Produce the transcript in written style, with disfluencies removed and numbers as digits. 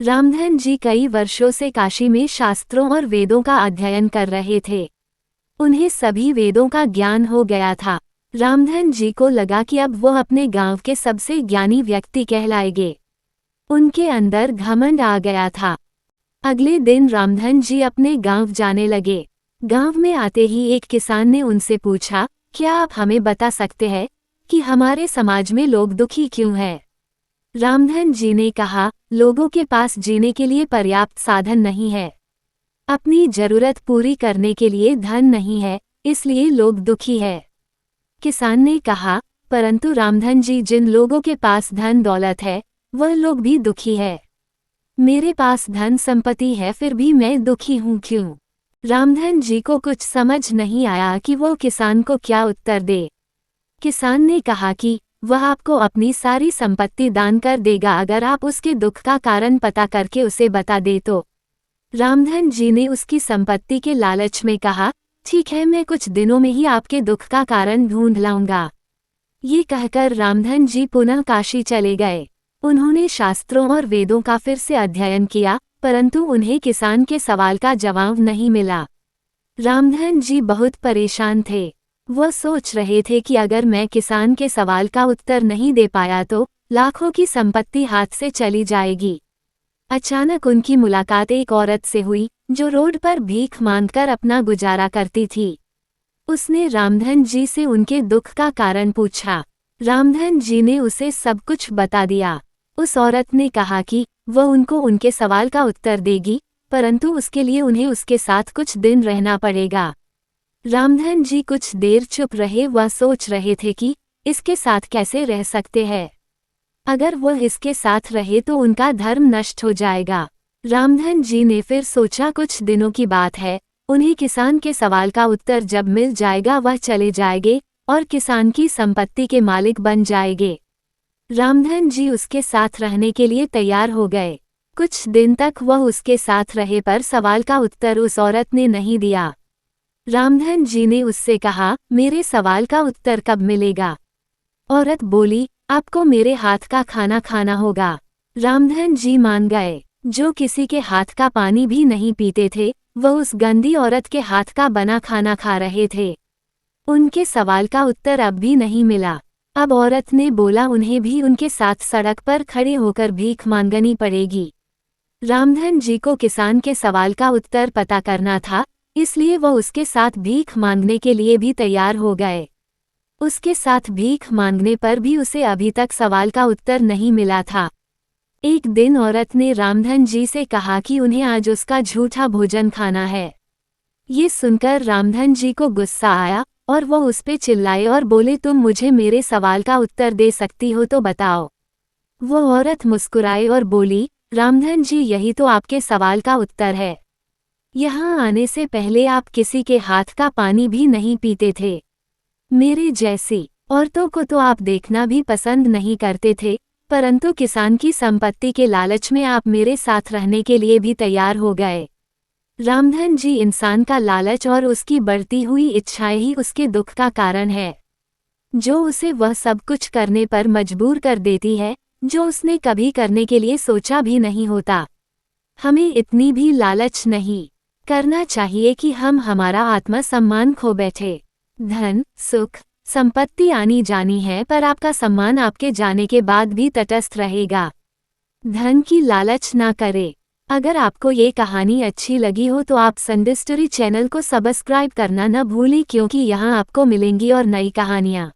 रामधन जी कई वर्षों से काशी में शास्त्रों और वेदों का अध्ययन कर रहे थे। उन्हें सभी वेदों का ज्ञान हो गया था। रामधन जी को लगा कि अब वो अपने गांव के सबसे ज्ञानी व्यक्ति कहलाएंगे। उनके अंदर घमंड आ गया था। अगले दिन रामधन जी अपने गांव जाने लगे। गांव में आते ही एक किसान ने उनसे पूछा, क्या आप हमें बता सकते हैं कि हमारे समाज में लोग दुखी क्यों हैं? रामधन जी ने कहा, लोगों के पास जीने के लिए पर्याप्त साधन नहीं है। अपनी जरूरत पूरी करने के लिए धन नहीं है, इसलिए लोग दुखी है। किसान ने कहा, परंतु रामधन जी, जिन लोगों के पास धन दौलत है वह लोग भी दुखी है। मेरे पास धन संपत्ति है फिर भी मैं दुखी हूँ क्यों? रामधन जी को कुछ समझ नहीं आया कि वो किसान को क्या उत्तर दे। किसान ने कहा कि वह आपको अपनी सारी संपत्ति दान कर देगा अगर आप उसके दुख का कारण पता करके उसे बता दे तो। रामधन जी ने उसकी संपत्ति के लालच में कहा, ठीक है, मैं कुछ दिनों में ही आपके दुख का कारण ढूंढ लाऊंगा। ये कहकर रामधन जी पुनः काशी चले गए। उन्होंने शास्त्रों और वेदों का फिर से अध्ययन किया, परंतु उन्हें किसान के सवाल का जवाब नहीं मिला। रामधन जी बहुत परेशान थे। वह सोच रहे थे कि अगर मैं किसान के सवाल का उत्तर नहीं दे पाया तो लाखों की संपत्ति हाथ से चली जाएगी। अचानक उनकी मुलाकात एक औरत से हुई जो रोड पर भीख मांगकर अपना गुजारा करती थी। उसने रामधन जी से उनके दुख का कारण पूछा। रामधन जी ने उसे सब कुछ बता दिया। उस औरत ने कहा कि वह उनको उनके सवाल का उत्तर देगी, परंतु उसके लिए उन्हें उसके साथ कुछ दिन रहना पड़ेगा। रामधन जी कुछ देर चुप रहे। वह सोच रहे थे कि इसके साथ कैसे रह सकते हैं। अगर वह इसके साथ रहे तो उनका धर्म नष्ट हो जाएगा। रामधन जी ने फिर सोचा, कुछ दिनों की बात है, उन्हें किसान के सवाल का उत्तर जब मिल जाएगा वह चले जाएंगे और किसान की संपत्ति के मालिक बन जाएंगे। रामधन जी उसके साथ रहने के लिए तैयार हो गए। कुछ दिन तक वह उसके साथ रहे पर सवाल का उत्तर उस औरत ने नहीं दिया। रामधन जी ने उससे कहा, मेरे सवाल का उत्तर कब मिलेगा? औरत बोली, आपको मेरे हाथ का खाना खाना होगा। रामधन जी मान गए। जो किसी के हाथ का पानी भी नहीं पीते थे वह उस गंदी औरत के हाथ का बना खाना खा रहे थे। उनके सवाल का उत्तर अब भी नहीं मिला। अब औरत ने बोला, उन्हें भी उनके साथ सड़क पर खड़े होकर भीख मांगनी पड़ेगी। रामधन जी को किसान के सवाल का उत्तर पता करना था, इसलिए वह उसके साथ भीख मांगने के लिए भी तैयार हो गए। उसके साथ भीख मांगने पर भी उसे अभी तक सवाल का उत्तर नहीं मिला था। एक दिन औरत ने रामधन जी से कहा कि उन्हें आज उसका झूठा भोजन खाना है। ये सुनकर रामधन जी को गुस्सा आया और वह उस पे चिल्लाए और बोले, तुम मुझे मेरे सवाल का उत्तर दे सकती हो तो बताओ। वो औरत मुस्कुराई और बोली, रामधन जी, यही तो आपके सवाल का उत्तर है। यहाँ आने से पहले आप किसी के हाथ का पानी भी नहीं पीते थे। मेरे जैसी औरतों को तो आप देखना भी पसंद नहीं करते थे, परंतु किसान की संपत्ति के लालच में आप मेरे साथ रहने के लिए भी तैयार हो गए। रामधन जी, इंसान का लालच और उसकी बढ़ती हुई इच्छाएं ही उसके दुख का कारण है, जो उसे वह सब कुछ करने पर मजबूर कर देती है जो उसने कभी करने के लिए सोचा भी नहीं होता। हमें इतनी भी लालच नहीं करना चाहिए कि हम हमारा आत्मसम्मान खो बैठे। धन, सुख, संपत्ति आनी जानी है, पर आपका सम्मान आपके जाने के बाद भी तटस्थ रहेगा। धन की लालच ना करे। अगर आपको ये कहानी अच्छी लगी हो तो आप संडे स्टोरी चैनल को सब्सक्राइब करना न भूलें, क्योंकि यहाँ आपको मिलेंगी और नई कहानियाँ।